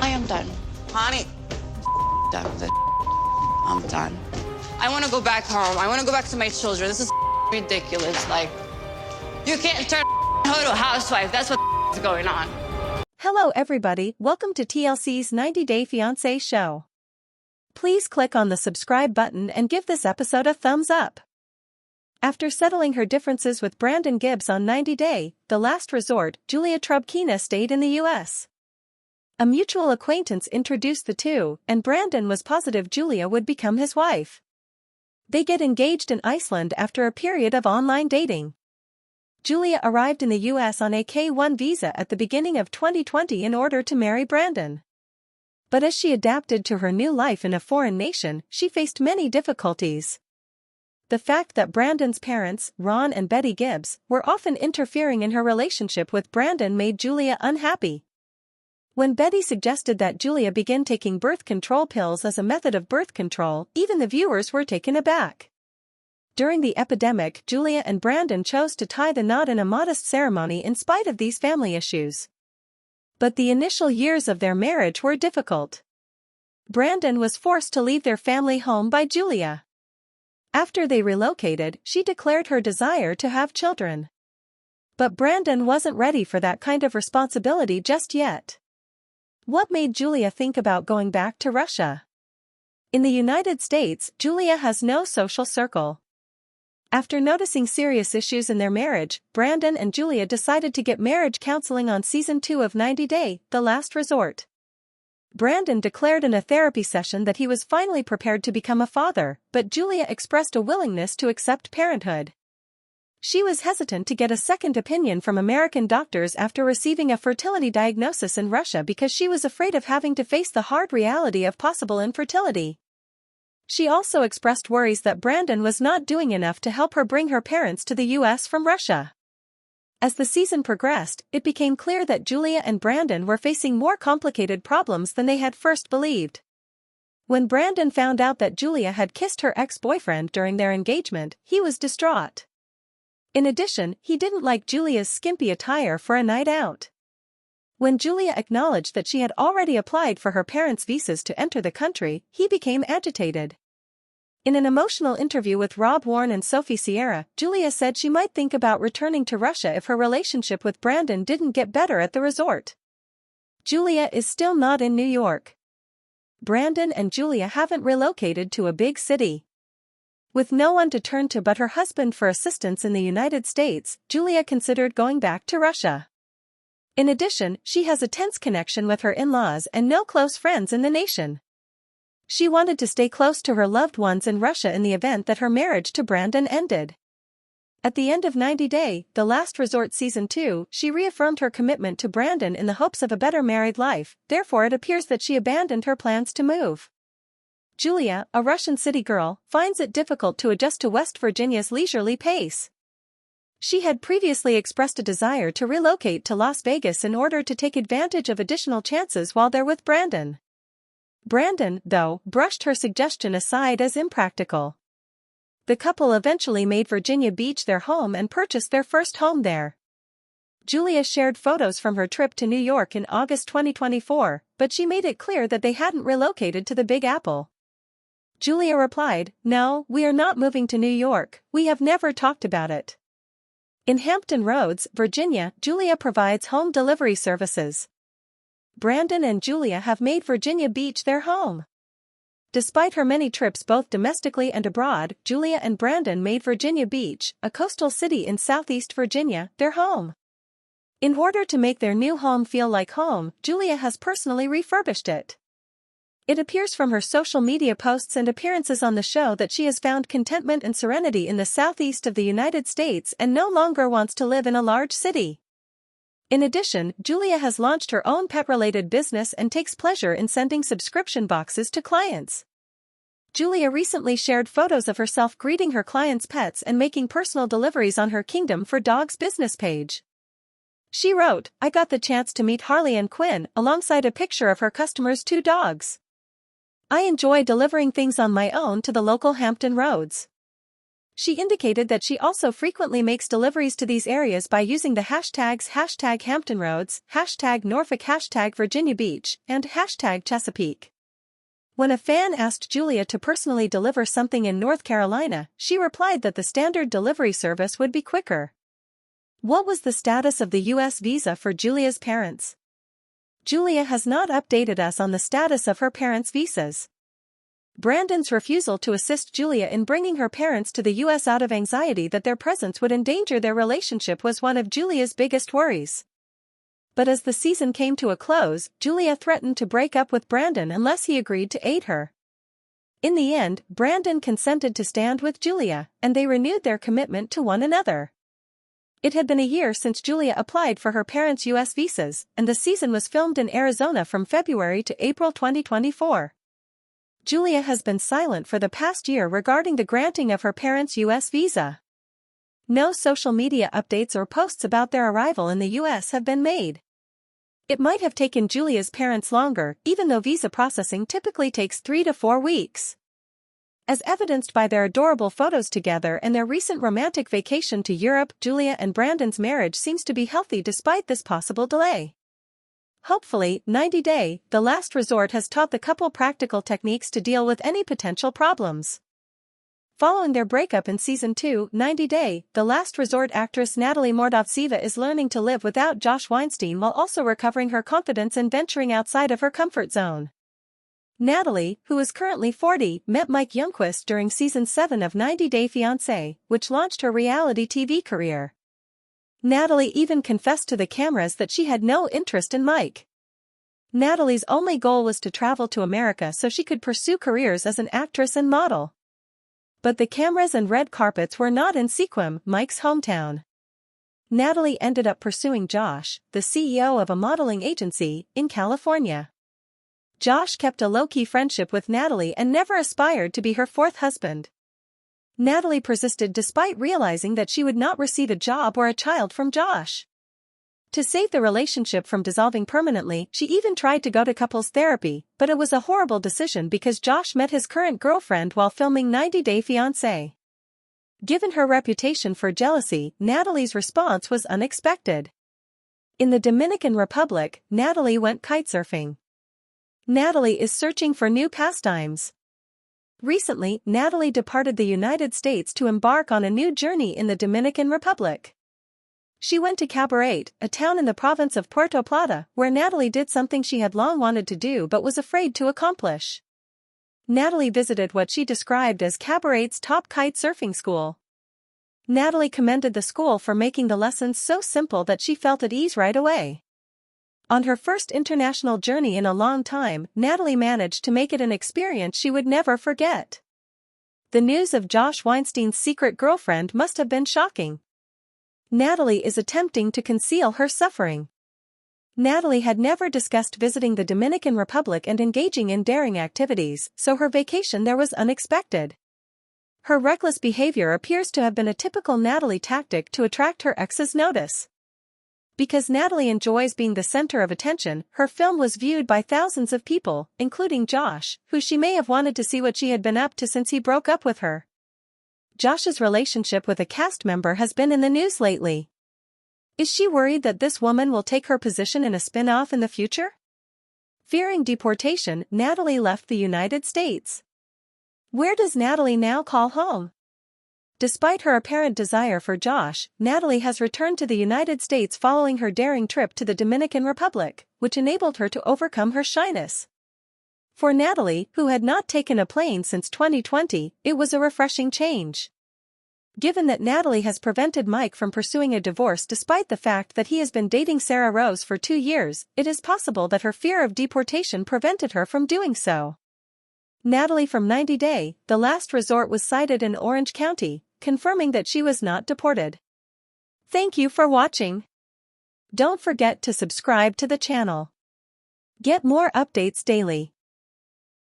I am done. Honey, Done with it. I'm done. I want to go back home. I want to go back to my children. This is ridiculous. Like, you can't turn her to a housewife. That's what's going on. Hello everybody, welcome to TLC's 90-Day Fiancé show. Please click on the subscribe button and give this episode a thumbs up. After settling her differences with Brandon Gibbs on 90 Day, The Last Resort, Julia Trubkina stayed in the U.S. A mutual acquaintance introduced the two, and Brandon was positive Julia would become his wife. They get engaged in Iceland after a period of online dating. Julia arrived in the U.S. on a K-1 visa at the beginning of 2020 in order to marry Brandon. But as she adapted to her new life in a foreign nation, she faced many difficulties. The fact that Brandon's parents, Ron and Betty Gibbs, were often interfering in her relationship with Brandon made Julia unhappy. When Betty suggested that Julia begin taking birth control pills as a method of birth control, even the viewers were taken aback. During the epidemic, Julia and Brandon chose to tie the knot in a modest ceremony in spite of these family issues. But the initial years of their marriage were difficult. Brandon was forced to leave their family home by Julia. After they relocated, she declared her desire to have children. But Brandon wasn't ready for that kind of responsibility just yet. What made Julia think about going back to Russia? In the United States, Julia has no social circle. After noticing serious issues in their marriage, Brandon and Julia decided to get marriage counseling on Season 2 of 90 Day, The Last Resort. Brandon declared in a therapy session that he was finally prepared to become a father, but Julia expressed a willingness to accept parenthood. She was hesitant to get a second opinion from American doctors after receiving a fertility diagnosis in Russia because she was afraid of having to face the hard reality of possible infertility. She also expressed worries that Brandon was not doing enough to help her bring her parents to the U.S. from Russia. As the season progressed, it became clear that Julia and Brandon were facing more complicated problems than they had first believed. When Brandon found out that Julia had kissed her ex-boyfriend during their engagement, he was distraught. In addition, he didn't like Julia's skimpy attire for a night out. When Julia acknowledged that she had already applied for her parents' visas to enter the country, he became agitated. In an emotional interview with Rob Warren and Sophie Sierra, Julia said she might think about returning to Russia if her relationship with Brandon didn't get better at the resort. Julia is still not in New York. Brandon and Julia haven't relocated to a big city. With no one to turn to but her husband for assistance in the United States, Julia considered going back to Russia. In addition, she has a tense connection with her in-laws and no close friends in the nation. She wanted to stay close to her loved ones in Russia in the event that her marriage to Brandon ended. At the end of 90 Day, The Last Resort Season 2, she reaffirmed her commitment to Brandon in the hopes of a better married life, therefore it appears that she abandoned her plans to move. Julia, a Russian city girl, finds it difficult to adjust to West Virginia's leisurely pace. She had previously expressed a desire to relocate to Las Vegas in order to take advantage of additional chances while there with Brandon. Brandon, though, brushed her suggestion aside as impractical. The couple eventually made Virginia Beach their home and purchased their first home there. Julia shared photos from her trip to New York in August 2024, but she made it clear that they hadn't relocated to the Big Apple. Julia replied, "No, we are not moving to New York, we have never talked about it." In Hampton Roads, Virginia, Julia provides home delivery services. Brandon and Julia have made Virginia Beach their home. Despite her many trips both domestically and abroad, Julia and Brandon made Virginia Beach, a coastal city in southeast Virginia, their home. In order to make their new home feel like home, Julia has personally refurbished it. It appears from her social media posts and appearances on the show that she has found contentment and serenity in the southeast of the United States and no longer wants to live in a large city. In addition, Julia has launched her own pet-related business and takes pleasure in sending subscription boxes to clients. Julia recently shared photos of herself greeting her clients' pets and making personal deliveries on her Kingdom for Dogs business page. She wrote, "I got the chance to meet Harley and Quinn alongside a picture of her customers' 2 dogs. I enjoy delivering things on my own to the local Hampton Roads." She indicated that she also frequently makes deliveries to these areas by using the hashtags #Hampton Roads, #Norfolk, #Virginia Beach, and #Chesapeake. When a fan asked Julia to personally deliver something in North Carolina, she replied that the standard delivery service would be quicker. What was the status of the U.S. visa for Julia's parents? Julia has not updated us on the status of her parents' visas. Brandon's refusal to assist Julia in bringing her parents to the U.S. out of anxiety that their presence would endanger their relationship was one of Julia's biggest worries. But as the season came to a close, Julia threatened to break up with Brandon unless he agreed to aid her. In the end, Brandon consented to stand with Julia, and they renewed their commitment to one another. It had been a year since Julia applied for her parents' U.S. visas, and the season was filmed in Arizona from February to April 2024. Julia has been silent for the past year regarding the granting of her parents' U.S. visa. No social media updates or posts about their arrival in the U.S. have been made. It might have taken Julia's parents longer, even though visa processing typically takes 3 to 4 weeks. As evidenced by their adorable photos together and their recent romantic vacation to Europe, Julia and Brandon's marriage seems to be healthy despite this possible delay. Hopefully, 90 Day, The Last Resort has taught the couple practical techniques to deal with any potential problems. Following their breakup in Season 2, 90 Day, The Last Resort, actress Natalie Mordovtseva is learning to live without Josh Weinstein while also recovering her confidence and venturing outside of her comfort zone. Natalie, who is currently 40, met Mike Youngquist during Season 7 of 90 Day Fiancé, which launched her reality TV career. Natalie even confessed to the cameras that she had no interest in Mike. Natalie's only goal was to travel to America so she could pursue careers as an actress and model. But the cameras and red carpets were not in Sequim, Mike's hometown. Natalie ended up pursuing Josh, the CEO of a modeling agency, in California. Josh kept a low-key friendship with Natalie and never aspired to be her fourth husband. Natalie persisted despite realizing that she would not receive a job or a child from Josh. To save the relationship from dissolving permanently, she even tried to go to couples therapy, but it was a horrible decision because Josh met his current girlfriend while filming 90 Day Fiancé. Given her reputation for jealousy, Natalie's response was unexpected. In the Dominican Republic, Natalie went kitesurfing. Natalie is searching for new pastimes. Recently, Natalie departed the United States to embark on a new journey in the Dominican Republic. She went to Cabaret, a town in the province of Puerto Plata, where Natalie did something she had long wanted to do but was afraid to accomplish. Natalie visited what she described as Cabaret's top kite surfing school. Natalie commended the school for making the lessons so simple that she felt at ease right away. On her first international journey in a long time, Natalie managed to make it an experience she would never forget. The news of Josh Weinstein's secret girlfriend must have been shocking. Natalie is attempting to conceal her suffering. Natalie had never discussed visiting the Dominican Republic and engaging in daring activities, so her vacation there was unexpected. Her reckless behavior appears to have been a typical Natalie tactic to attract her ex's notice. Because Natalie enjoys being the center of attention, her film was viewed by thousands of people, including Josh, who she may have wanted to see what she had been up to since he broke up with her. Josh's relationship with a cast member has been in the news lately. Is she worried that this woman will take her position in a spin-off in the future? Fearing deportation, Natalie left the United States. Where does Natalie now call home? Despite her apparent desire for Josh, Natalie has returned to the United States following her daring trip to the Dominican Republic, which enabled her to overcome her shyness. For Natalie, who had not taken a plane since 2020, it was a refreshing change. Given that Natalie has prevented Mike from pursuing a divorce despite the fact that he has been dating Sarah Rose for 2 years, it is possible that her fear of deportation prevented her from doing so. Natalie from 90 Day, The Last Resort was sighted in Orange County, confirming that she was not deported. Thank you for watching. Don't forget to subscribe to the channel. Get more updates daily.